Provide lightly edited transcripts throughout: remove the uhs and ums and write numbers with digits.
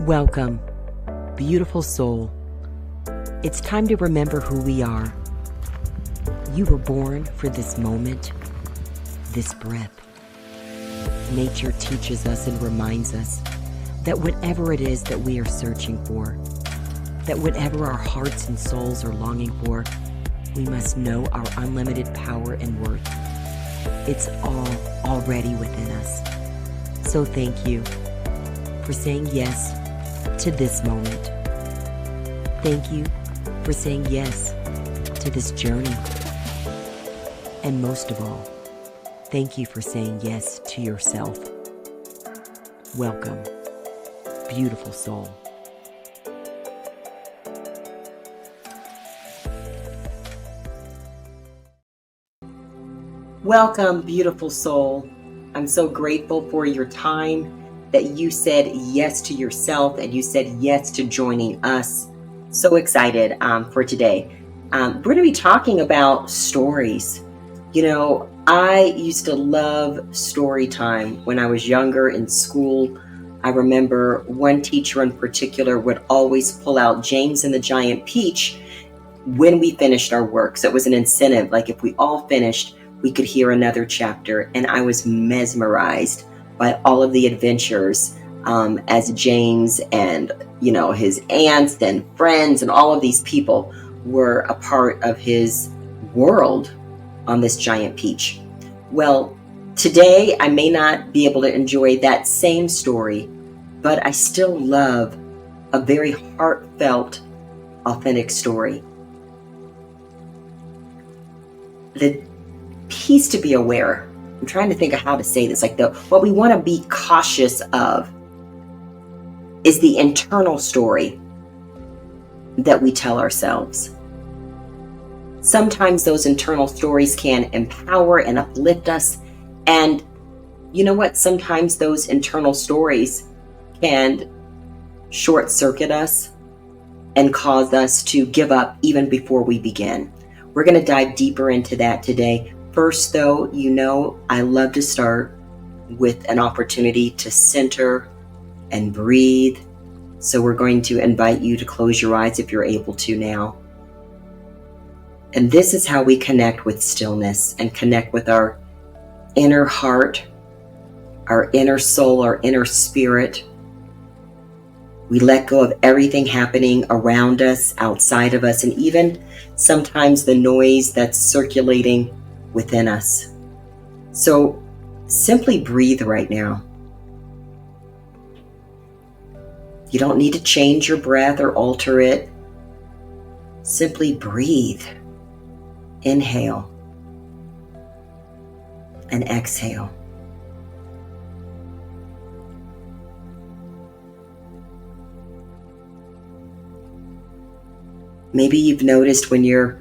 Welcome, beautiful soul. It's time to remember who we are. You were born for this moment, this breath. Nature teaches us and reminds us that whatever it is that we are searching for, that whatever our hearts and souls are longing for, we must know our unlimited power and worth. It's all already within us. So thank you for saying yes to this moment. Thank you for saying yes to this journey. And most of all, thank you for saying yes to yourself. Welcome, beautiful soul. Welcome, beautiful soul. I'm so grateful for your time, that you said yes to yourself and you said yes to joining us. So excited for today. We're going to be talking about stories. You know, I used to love story time when I was younger in school. I remember one teacher in particular would always pull out James and the Giant Peach when we finished our work. So it was an incentive. Like if we all finished, we could hear another chapter. And I was mesmerized by all of the adventures as James and, you know, his aunts and friends and all of these people were a part of his world on this giant peach. Well, today I may not be able to enjoy that same story, but I still love a very heartfelt, authentic story. The piece to be aware, I'm trying to think of how to say this, what we want to be cautious of is the internal story that we tell ourselves. Sometimes those internal stories can empower and uplift us. And you know what? Sometimes those internal stories can short circuit us and cause us to give up even before we begin. We're going to dive deeper into that today. First, though, you know, I love to start with an opportunity to center and breathe. So we're going to invite you to close your eyes if you're able to now. And this is how we connect with stillness and connect with our inner heart, our inner soul, our inner spirit. We let go of everything happening around us, outside of us, and even sometimes the noise that's circulating within us. So simply breathe right now. You don't need to change your breath or alter it. Simply breathe. Inhale and exhale. Maybe you've noticed when you're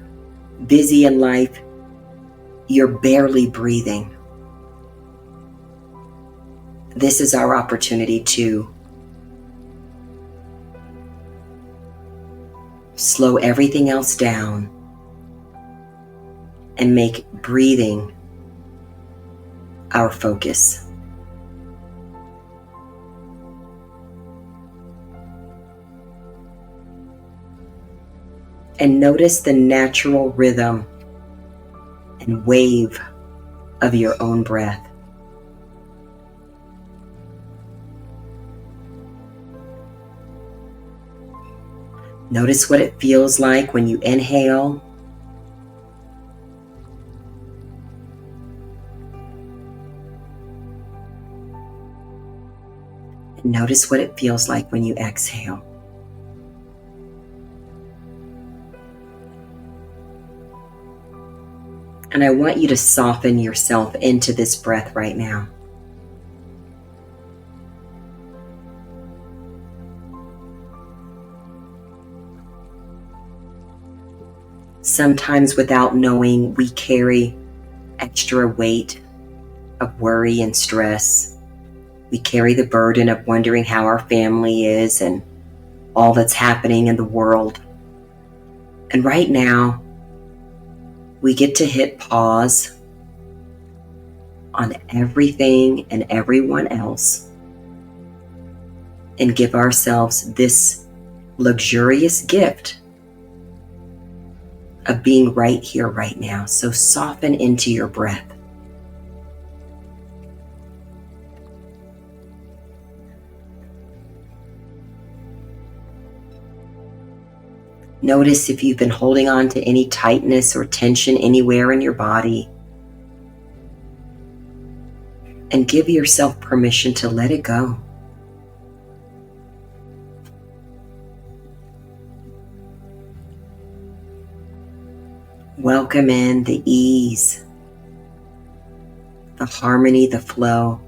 busy in life, you're barely breathing. This is our opportunity to slow everything else down and make breathing our focus. And notice the natural rhythm and wave of your own breath. Notice what it feels like when you inhale. And notice what it feels like when you exhale. And I want you to soften yourself into this breath right now. Sometimes without knowing, we carry extra weight of worry and stress. We carry the burden of wondering how our family is and all that's happening in the world. And right now, we get to hit pause on everything and everyone else and give ourselves this luxurious gift of being right here, right now. So soften into your breath. Notice if you've been holding on to any tightness or tension anywhere in your body. And give yourself permission to let it go. Welcome in the ease, the harmony, the flow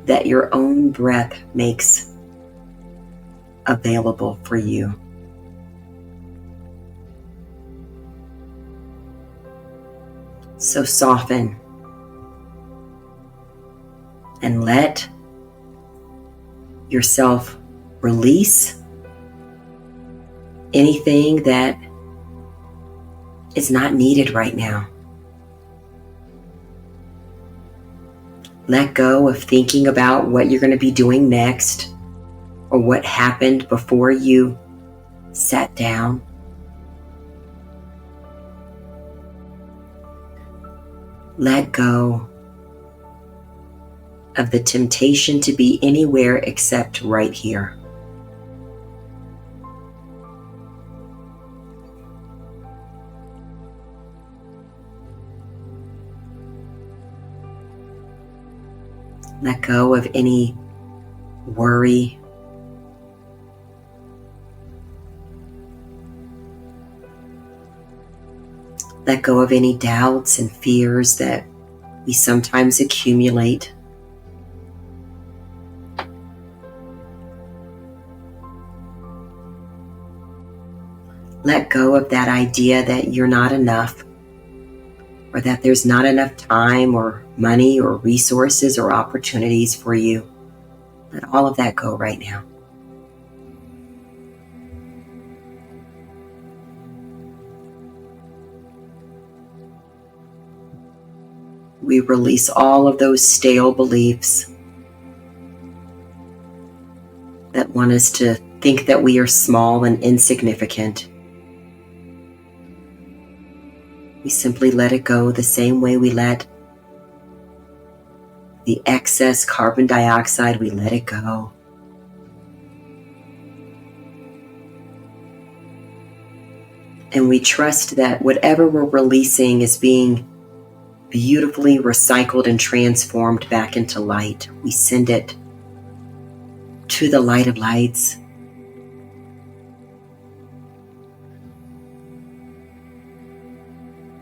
that your own breath makes available for you. So soften and let yourself release anything that is not needed right now. Let go of thinking about what you're going to be doing next or what happened before you sat down. Let go of the temptation to be anywhere except right here. Let go of any worry. Let go of any doubts and fears that we sometimes accumulate. Let go of that idea that you're not enough, or that there's not enough time or money or resources or opportunities for you. Let all of that go right now. We release all of those stale beliefs that want us to think that we are small and insignificant. We simply let it go the same way we let the excess carbon dioxide, we let it go. And we trust that whatever we're releasing is being beautifully recycled and transformed back into light. We send it to the light of lights.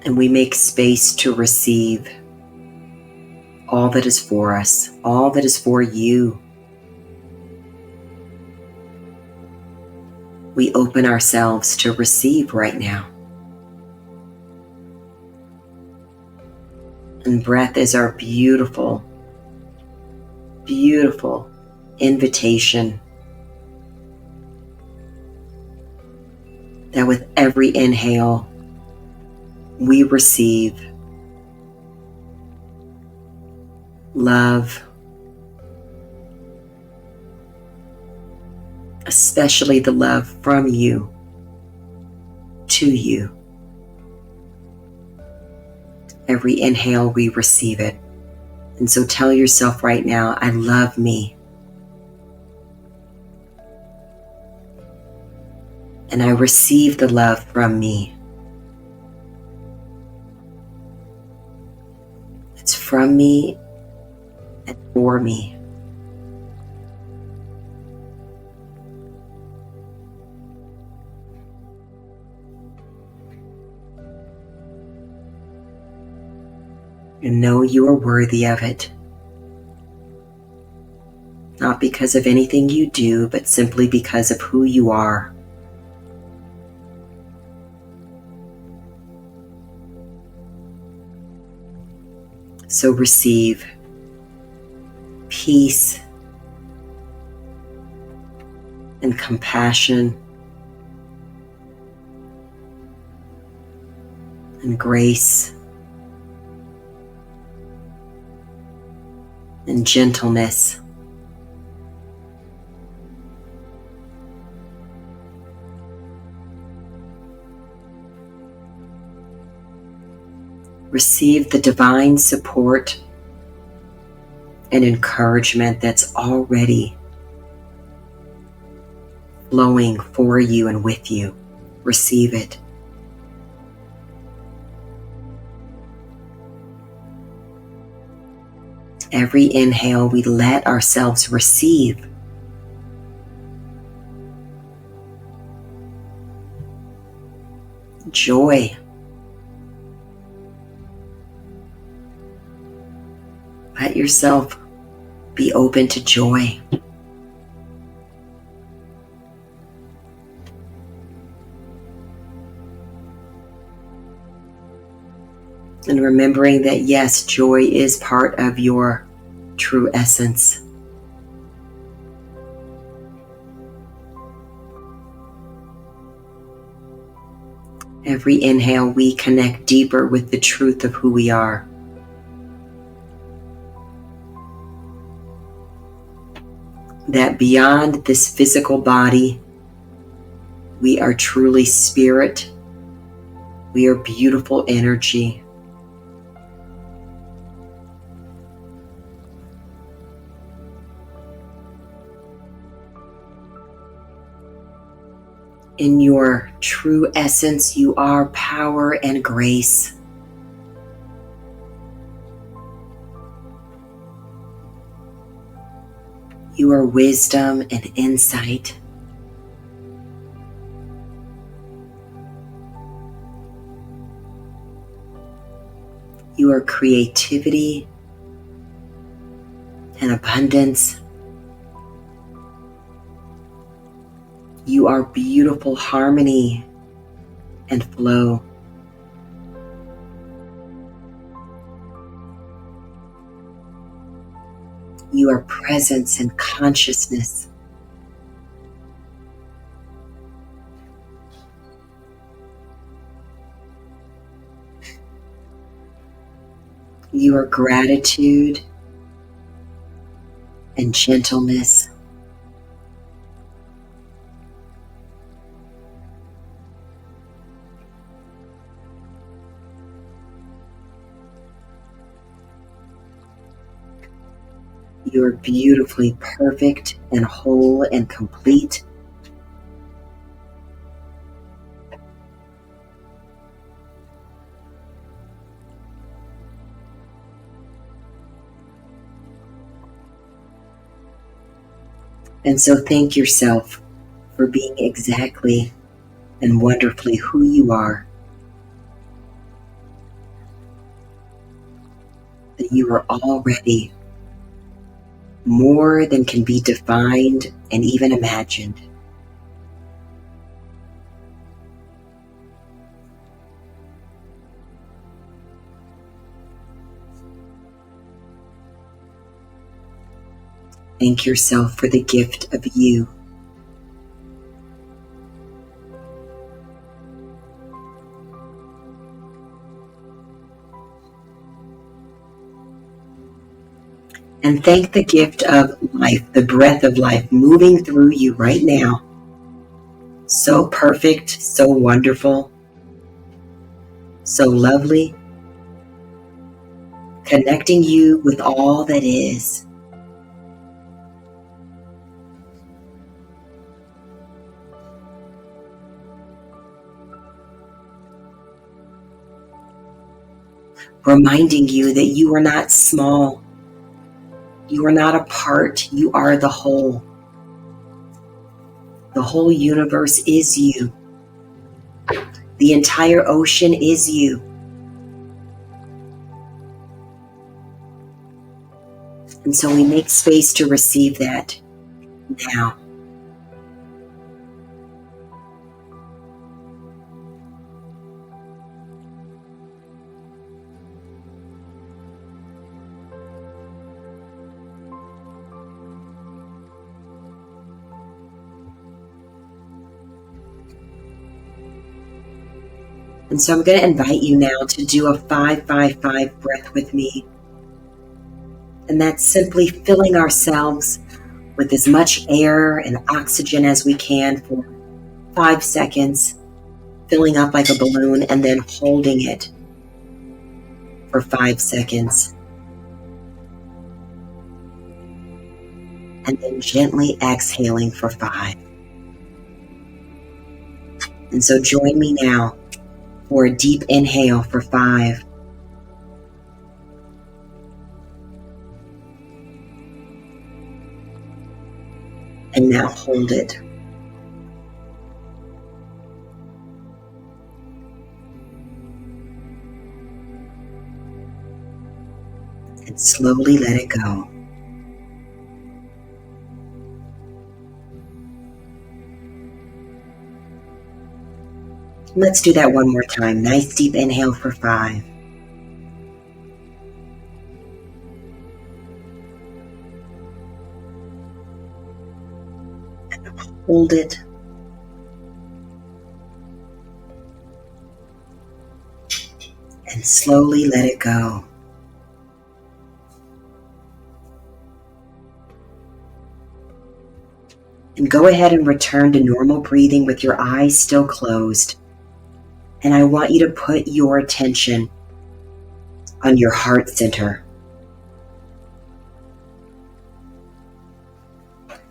And we make space to receive all that is for us, all that is for you. We open ourselves to receive right now. And breath is our beautiful, beautiful invitation that with every inhale, we receive love, especially the love from you to you. Every inhale, we receive it. And so tell yourself right now, I love me. And I receive the love from me. It's from me and for me. And know you are worthy of it. Not because of anything you do, but simply because of who you are. So receive peace and compassion and grace and gentleness. Receive the divine support and encouragement that's already flowing for you and with you. Receive it. Every inhale, we let ourselves receive joy. Let yourself be open to joy. And remembering that, yes, joy is part of your true essence. Every inhale, we connect deeper with the truth of who we are. That beyond this physical body, we are truly spirit. We are beautiful energy. In your true essence, you are power and grace. You are wisdom and insight. You are creativity and abundance. You are beautiful harmony and flow. You are presence and consciousness. You are gratitude and gentleness. You are beautifully perfect and whole and complete. And so thank yourself for being exactly and wonderfully who you are. That you are already more than can be defined and even imagined. Thank yourself for the gift of you. And thank the gift of life, the breath of life moving through you right now. So perfect, so wonderful, so lovely, connecting you with all that is. Reminding you that you are not small. You are not a part. You are the whole. The whole universe is you. The entire ocean is you. And so we make space to receive that now. And so I'm going to invite you now to do a 5-5-5 breath with me. And that's simply filling ourselves with as much air and oxygen as we can for 5 seconds, filling up like a balloon, and then holding it for 5 seconds. And then gently exhaling for 5. And so join me now for a deep inhale for 5. And now hold it. And slowly let it go. Let's do that one more time. Nice deep inhale for 5. And hold it. And slowly let it go. And go ahead and return to normal breathing with your eyes still closed. And I want you to put your attention on your heart center.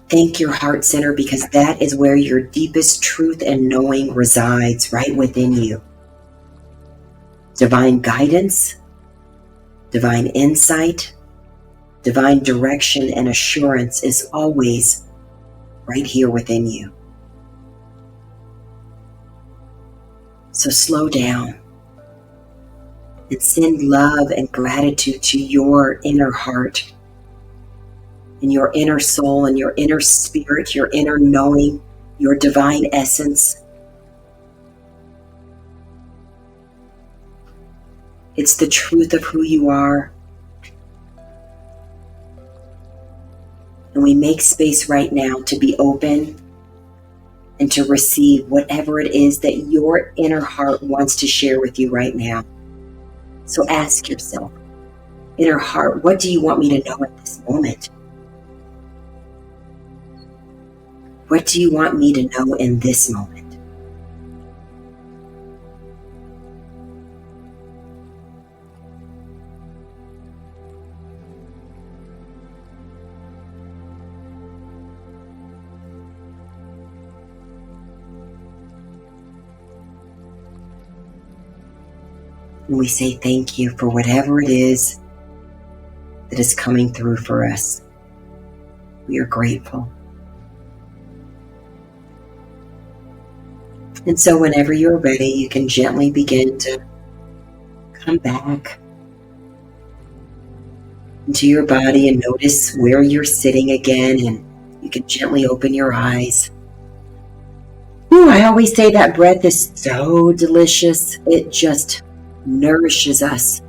Thank your heart center, because that is where your deepest truth and knowing resides, right within you. Divine guidance, divine insight, divine direction, and assurance is always right here within you. So slow down and send love and gratitude to your inner heart and your inner soul and your inner spirit, your inner knowing, your divine essence. It's the truth of who you are. And we make space right now to be open and to receive whatever it is that your inner heart wants to share with you right now. So ask yourself, inner heart, what do you want me to know at this moment? What do you want me to know in this moment? And we say thank you for whatever it is that is coming through for us. We are grateful. And so whenever you're ready, you can gently begin to come back into your body and notice where you're sitting again, and you can gently open your eyes. Ooh, I always say that breath is so delicious. It just nourishes us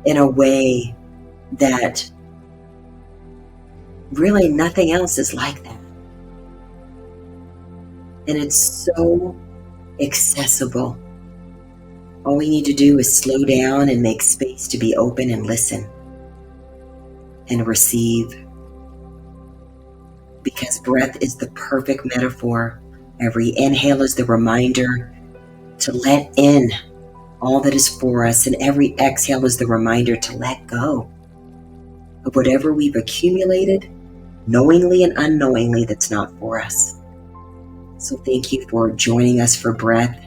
in a way that really nothing else is like that. And it's so accessible. All we need to do is slow down and make space to be open and listen and receive. Because breath is the perfect metaphor. Every inhale is the reminder to let in all that is for us, and every exhale is the reminder to let go of whatever we've accumulated, knowingly and unknowingly, that's not for us. So thank you for joining us for breath.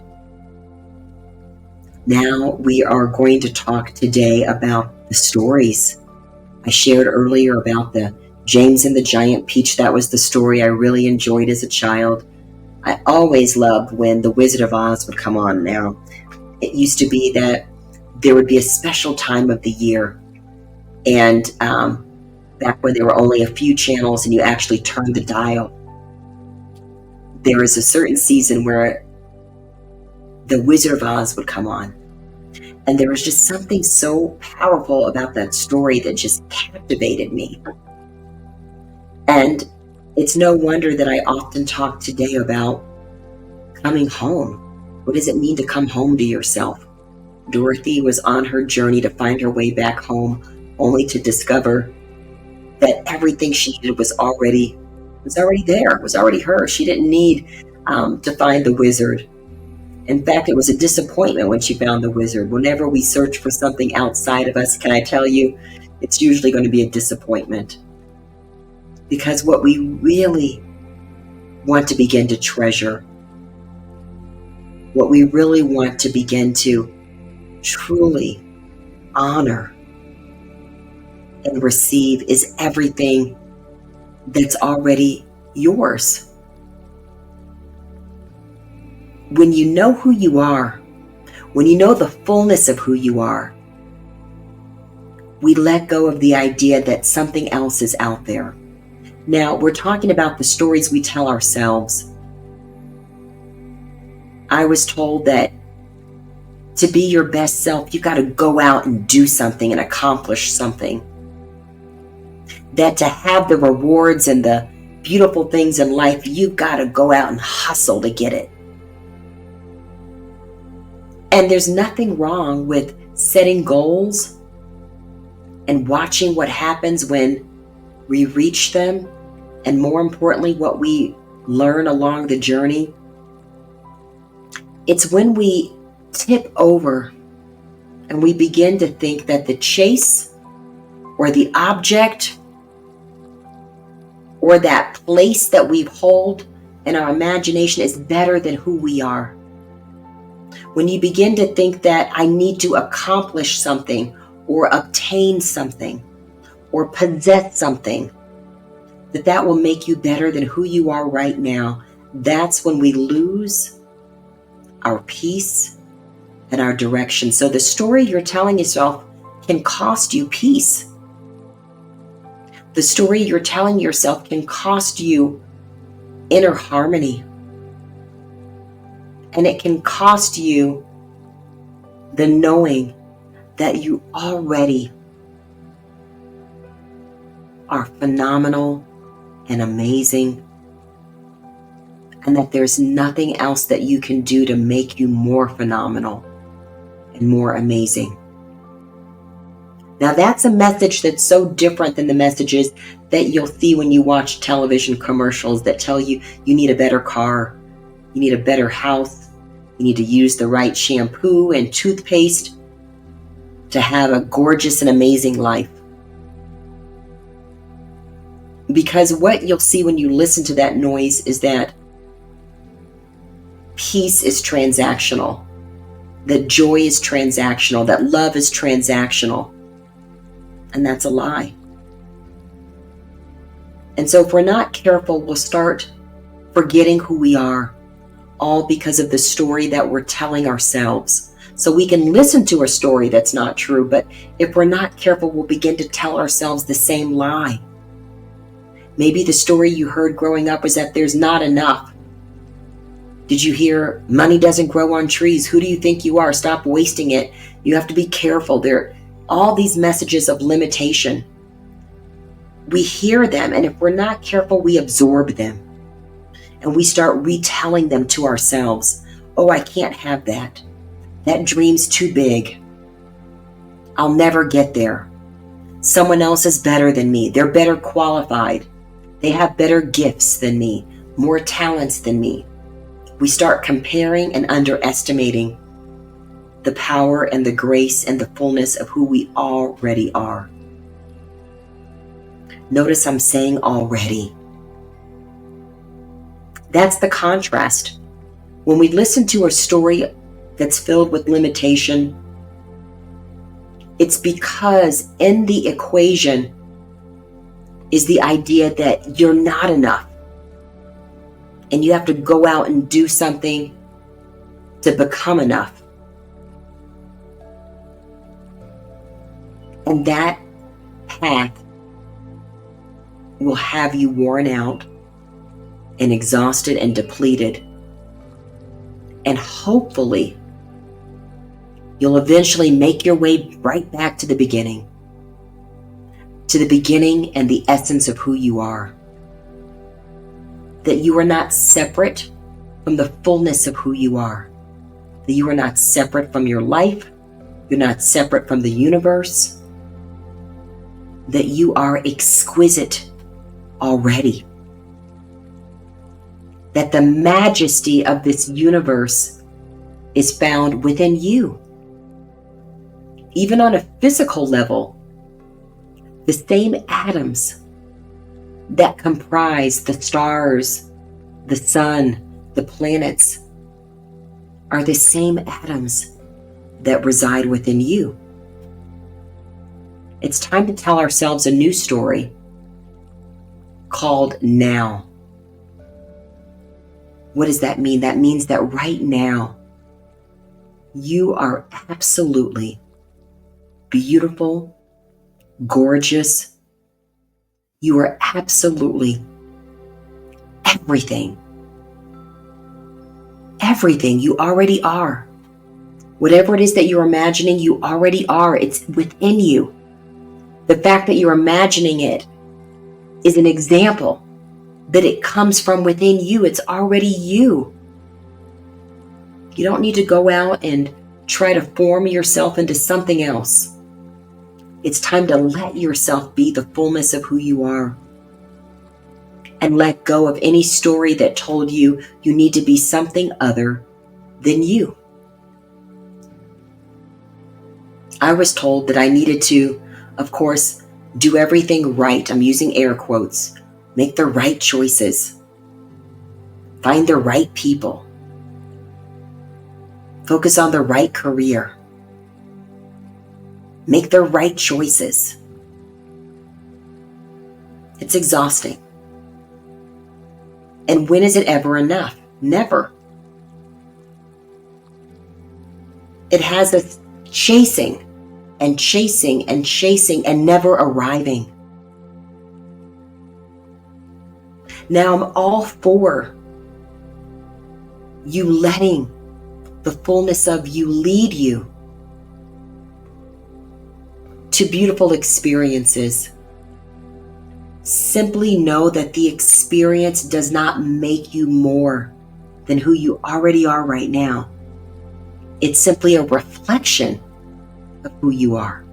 Now we are going to talk today about the stories. I shared earlier about the James and the Giant Peach. That was the story I really enjoyed as a child. I always loved when The Wizard of Oz would come on. Now, it used to be that there would be a special time of the year, and back when there were only a few channels and you actually turned the dial, there was a certain season where The Wizard of Oz would come on. And there was just something so powerful about that story that just captivated me. And it's no wonder that I often talk today about coming home. What does it mean to come home to yourself? Dorothy was on her journey to find her way back home, only to discover that everything she needed was already there, was already her. She didn't need to find the wizard. In fact, it was a disappointment when she found the wizard. Whenever we search for something outside of us, can I tell you, it's usually going to be a disappointment. Because what we really want to begin to treasure, what we really want to begin to truly honor and receive is everything that's already yours. When you know who you are, when you know the fullness of who you are, we let go of the idea that something else is out there. Now, we're talking about the stories we tell ourselves. I was told that to be your best self, you got to go out and do something and accomplish something. That to have the rewards and the beautiful things in life, you've got to go out and hustle to get it. And there's nothing wrong with setting goals and watching what happens when we reach them, and more importantly, what we learn along the journey. It's when we tip over and we begin to think that the chase or the object or that place that we hold in our imagination is better than who we are. When you begin to think that I need to accomplish something or obtain something or possess something, that will make you better than who you are right now, that's when we lose our peace and our direction. So the story you're telling yourself can cost you peace. The story you're telling yourself can cost you inner harmony. And it can cost you the knowing that you already are phenomenal and amazing, and that there's nothing else that you can do to make you more phenomenal and more amazing. Now, that's a message that's so different than the messages that you'll see when you watch television commercials that tell you you need a better car, you need a better house, you need to use the right shampoo and toothpaste to have a gorgeous and amazing life. Because what you'll see when you listen to that noise is that peace is transactional, that joy is transactional, that love is transactional. And that's a lie. And so if we're not careful, we'll start forgetting who we are, all because of the story that we're telling ourselves. So we can listen to a story that's not true, but if we're not careful, we'll begin to tell ourselves the same lie. Maybe the story you heard growing up was that there's not enough. Did you hear money doesn't grow on trees? Who do you think you are? Stop wasting it. You have to be careful. There are all these messages of limitation. We hear them, and if we're not careful, we absorb them. And we start retelling them to ourselves. Oh, I can't have that. That dream's too big. I'll never get there. Someone else is better than me. They're better qualified. They have better gifts than me, more talents than me. We start comparing and underestimating the power and the grace and the fullness of who we already are. Notice I'm saying already. That's the contrast. When we listen to a story that's filled with limitation, it's because in the equation is the idea that you're not enough. And you have to go out and do something to become enough. And that path will have you worn out and exhausted and depleted. And hopefully, you'll eventually make your way right back to the beginning and the essence of who you are. That you are not separate from the fullness of who you are. That you are not separate from your life. You're not separate from the universe. that you are exquisite already. That the majesty of this universe is found within you. Even on a physical level, the same atoms that comprise the stars, the sun, the planets, are the same atoms that reside within you. It's time to tell ourselves a new story called now. What does that mean? That means that right now, you are absolutely beautiful, gorgeous. You are absolutely everything. Everything you already are. Whatever it is that you're imagining, you already are. It's within you. The fact that you're imagining it is an example that it comes from within you. It's already you. You don't need to go out and try to form yourself into something else. It's time to let yourself be the fullness of who you are. And let go of any story that told you you need to be something other than you. I was told that I needed to, of course, do everything right. I'm using air quotes. Make the right choices. Find the right people. Focus on the right career. Make the right choices. It's exhausting. And when is it ever enough? Never. It has us chasing and chasing and chasing and never arriving. Now I'm all for you letting the fullness of you lead you to beautiful experiences. Simply know that the experience does not make you more than who you already are right now. It's simply a reflection of who you are.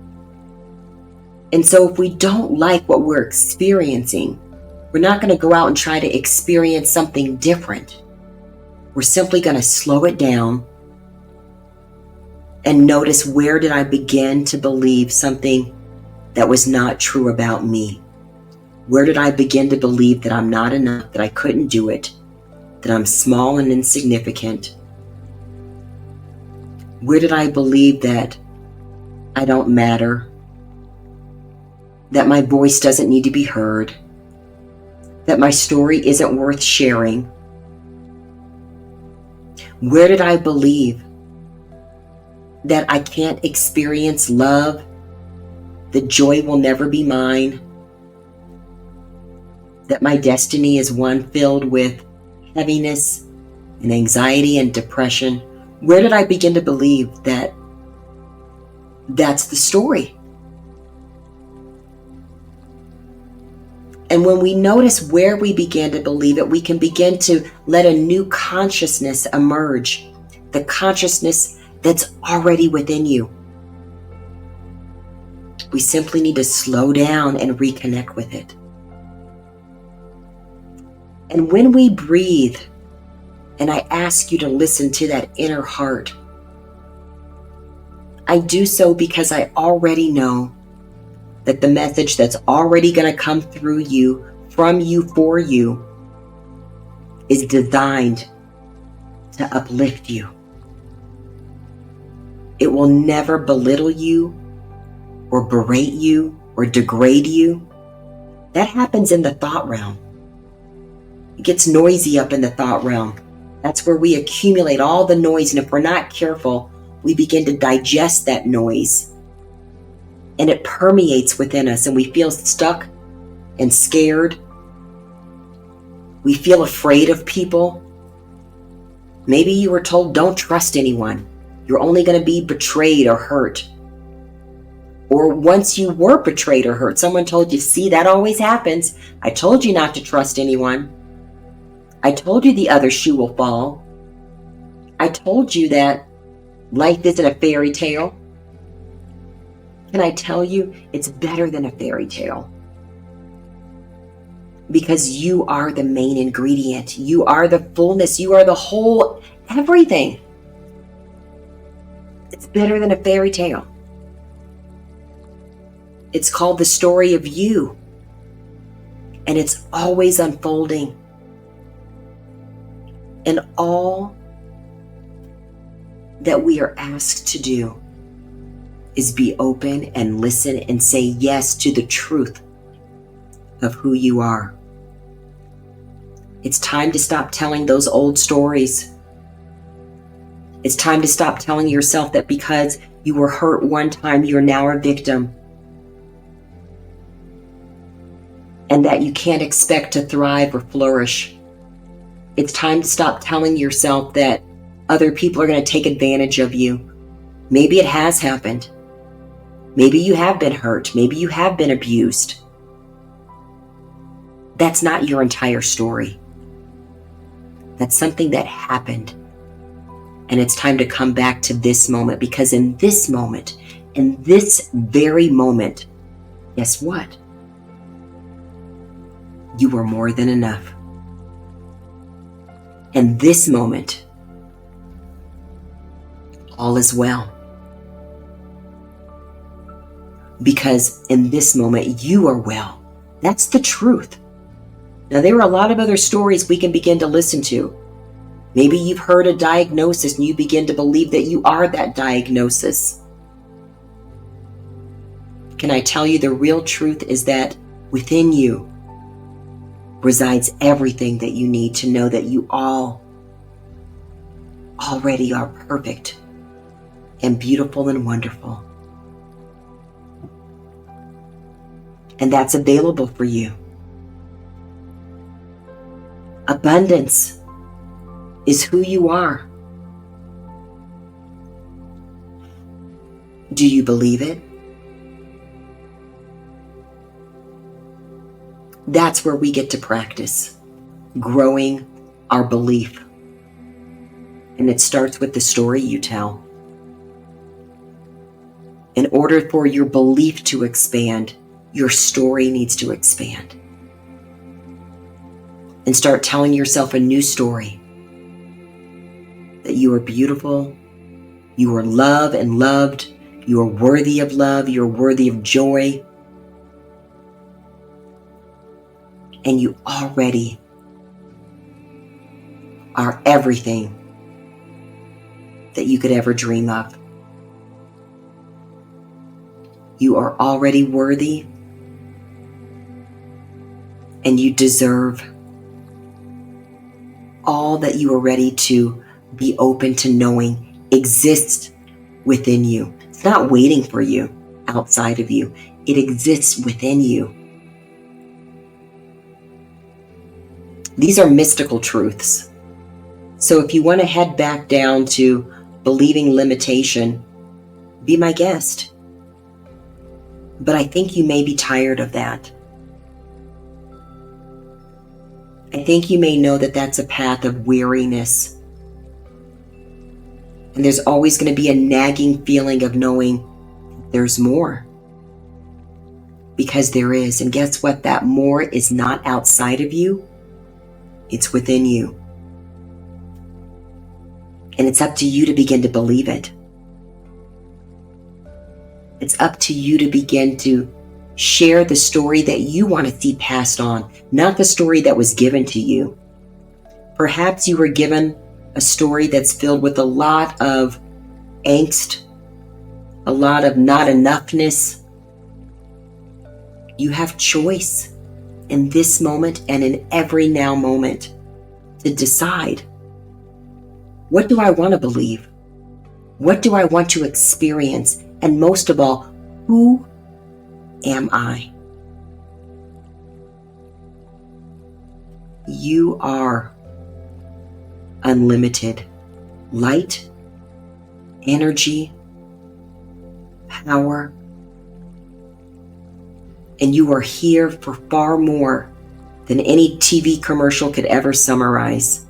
And so if we don't like what we're experiencing, we're not going to go out and try to experience something different. We're simply going to slow it down and notice, where did I begin to believe something that was not true about me? Where did I begin to believe that I'm not enough, that I couldn't do it, that I'm small and insignificant? Where did I believe that I don't matter, that my voice doesn't need to be heard, that my story isn't worth sharing? Where did I believe that I can't experience love, that joy will never be mine, that my destiny is one filled with heaviness and anxiety and depression? Where did I begin to believe that that's the story? And when we notice where we began to believe it, we can begin to let a new consciousness emerge, the consciousness that's already within you. We simply need to slow down and reconnect with it. And when we breathe, and I ask you to listen to that inner heart, I do so because I already know that the message that's already going to come through you, from you, for you, is designed to uplift you. It will never belittle you or berate you or degrade you. That happens in the thought realm. It gets noisy up in the thought realm. That's where we accumulate all the noise, and if we're not careful, we begin to digest that noise, and it permeates within us, and we feel stuck and scared. We feel afraid of people. Maybe you were told, don't trust anyone. You're only going to be betrayed or hurt. Or once you were betrayed or hurt, someone told you, see, that always happens. I told you not to trust anyone. I told you the other shoe will fall. I told you that life isn't a fairy tale. Can I tell you, it's better than a fairy tale? Because you are the main ingredient. You are the fullness. You are the whole everything. It's better than a fairy tale. It's called the story of you. And it's always unfolding. And all that we are asked to do is be open and listen and say yes to the truth of who you are. It's time to stop telling those old stories. It's time to stop telling yourself that because you were hurt one time, you're now a victim. And that you can't expect to thrive or flourish. It's time to stop telling yourself that other people are going to take advantage of you. Maybe it has happened. Maybe you have been hurt. Maybe you have been abused. That's not your entire story. That's something that happened. And it's time to come back to this moment, because in this moment, in this very moment, guess what? You are more than enough. In this moment, all is well. Because in this moment, you are well. That's the truth. Now, there are a lot of other stories we can begin to listen to. Maybe you've heard a diagnosis and you begin to believe that you are that diagnosis. Can I tell you the real truth is that within you resides everything that you need to know that you all already are perfect and beautiful and wonderful. And that's available for you. Abundance is who you are. Do you believe it? That's where we get to practice growing our belief. And it starts with the story you tell. In order for your belief to expand, your story needs to expand. And start telling yourself a new story. That you are beautiful, you are loved and loved, you are worthy of love, you are worthy of joy. And you already are everything that you could ever dream of. You are already worthy, and you deserve all that you are ready to be open to knowing exists within you. It's not waiting for you outside of you. It exists within you. These are mystical truths. So if you want to head back down to believing limitation, be my guest. But I think you may be tired of that. I think you may know that that's a path of weariness. And there's always going to be a nagging feeling of knowing there's more. Because there is. And guess what? That more is not outside of you. It's within you. And it's up to you to begin to believe it. It's up to you to begin to share the story that you want to see passed on, not the story that was given to you. Perhaps you were given a story that's filled with a lot of angst, a lot of not enoughness. You have choice in this moment and in every now moment to decide, what do I want to believe? What do I want to experience? And most of all, who am I? You are unlimited light, energy, power, and you are here for far more than any TV commercial could ever summarize.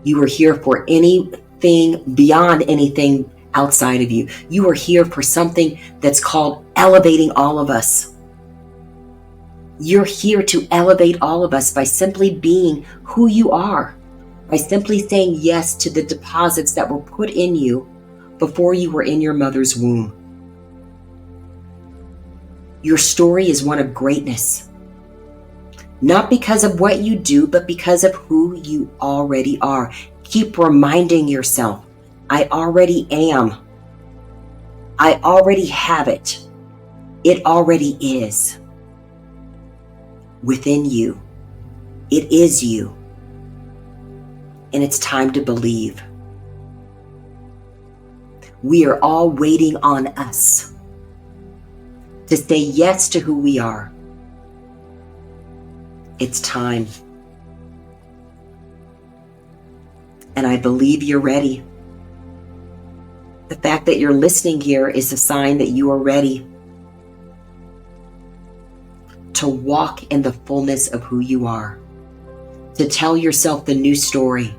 You are here for anything beyond anything outside of you. You are here for something that's called elevating all of us. You're here to elevate all of us by simply being who you are, by simply saying yes to the deposits that were put in you before you were in your mother's womb. Your story is one of greatness, not because of what you do, but because of who you already are. Keep reminding yourself, I already am. I already have it. It already is within you. It is you. And it's time to believe. We are all waiting on us to say yes to who we are. It's time. And I believe you're ready. The fact that you're listening here is a sign that you are ready to walk in the fullness of who you are, to tell yourself the new story,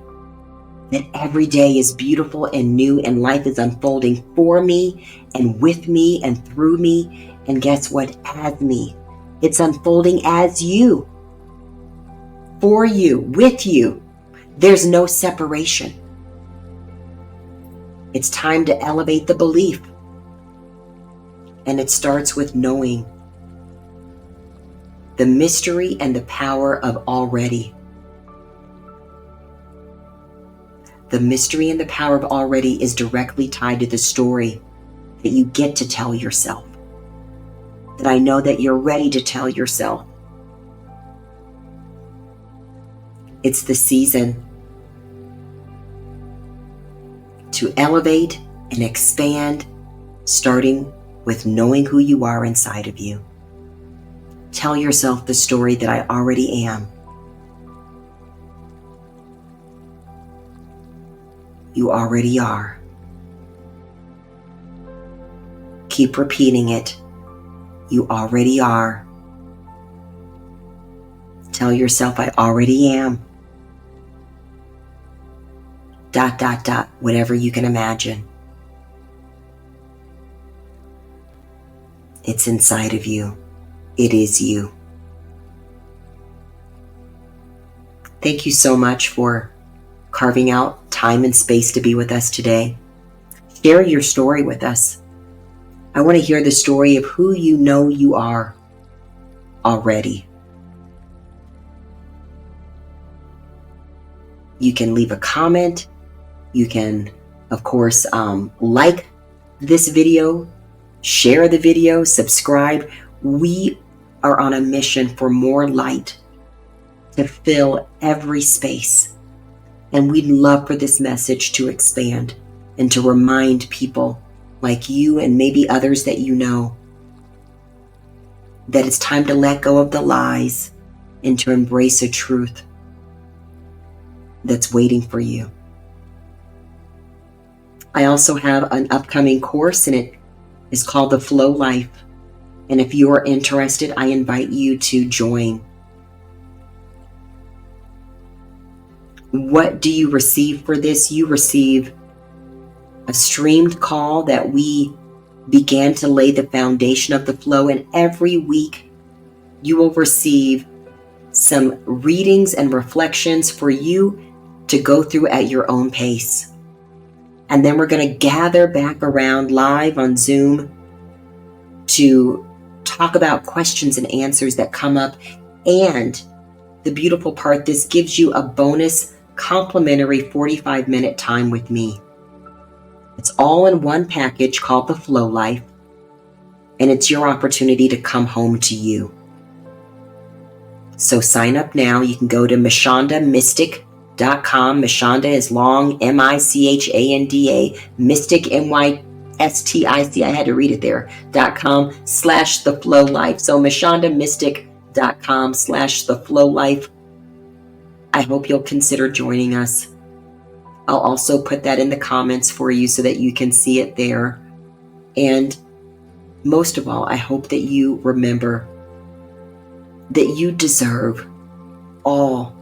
that every day is beautiful and new and life is unfolding for me and with me and through me. And guess what? As me. It's unfolding as you, for you, with you. There's no separation. It's time to elevate the belief. And it starts with knowing the mystery and the power of already. The mystery and the power of already is directly tied to the story that you get to tell yourself. That I know that you're ready to tell yourself. It's the season to elevate and expand, starting with knowing who you are inside of you. Tell yourself the story that I already am. You already are. Keep repeating it. You already are. Tell yourself, I already am. ... whatever you can imagine. It's inside of you. It is you. Thank you so much for carving out time and space to be with us today. Share your story with us. I want to hear the story of who you know you are already. You can leave a comment. You can, of course, like this video, share the video, subscribe. We are on a mission for more light to fill every space. And we'd love for this message to expand and to remind people like you and maybe others that you know that it's time to let go of the lies and to embrace a truth that's waiting for you. I also have an upcoming course, and it is called The Flow Life. And if you are interested, I invite you to join. What do you receive for this? You receive a streamed call that we began to lay the foundation of the flow, and every week you will receive some readings and reflections for you to go through at your own pace. And then we're going to gather back around live on Zoom to talk about questions and answers that come up. And the beautiful part, this gives you a bonus complimentary 45-minute time with me. It's all in one package called The Flow Life. And it's your opportunity to come home to you. So sign up now. You can go to michandalindsey.com. Michanda is long, Michanda, Mystic, MYSTIC. I had to read it there. .com/the flow life. So michandalindsey.com/the flow life. I hope you'll consider joining us. I'll also put that in the comments for you so that you can see it there. And most of all, I hope that you remember that you deserve all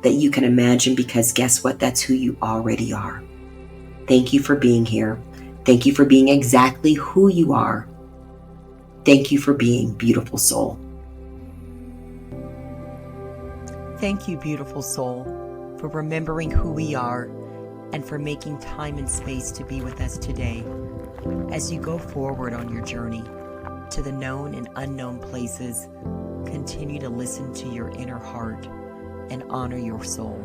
that you can imagine, because guess what? That's who you already are. Thank you for being here. Thank you for being exactly who you are. Thank you for being beautiful soul. Thank you, beautiful soul, for remembering who we are and for making time and space to be with us today. As you go forward on your journey to the known and unknown places, continue to listen to your inner heart and honor your soul,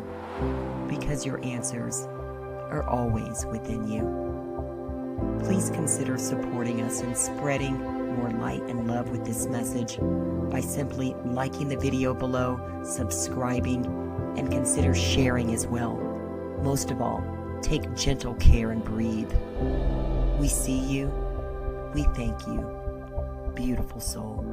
because your answers are always within you. Please consider supporting us and spreading more light and love with this message by simply liking the video below, subscribing, and consider sharing as well. Most of all, take gentle care and breathe. We see you. We thank you, beautiful soul.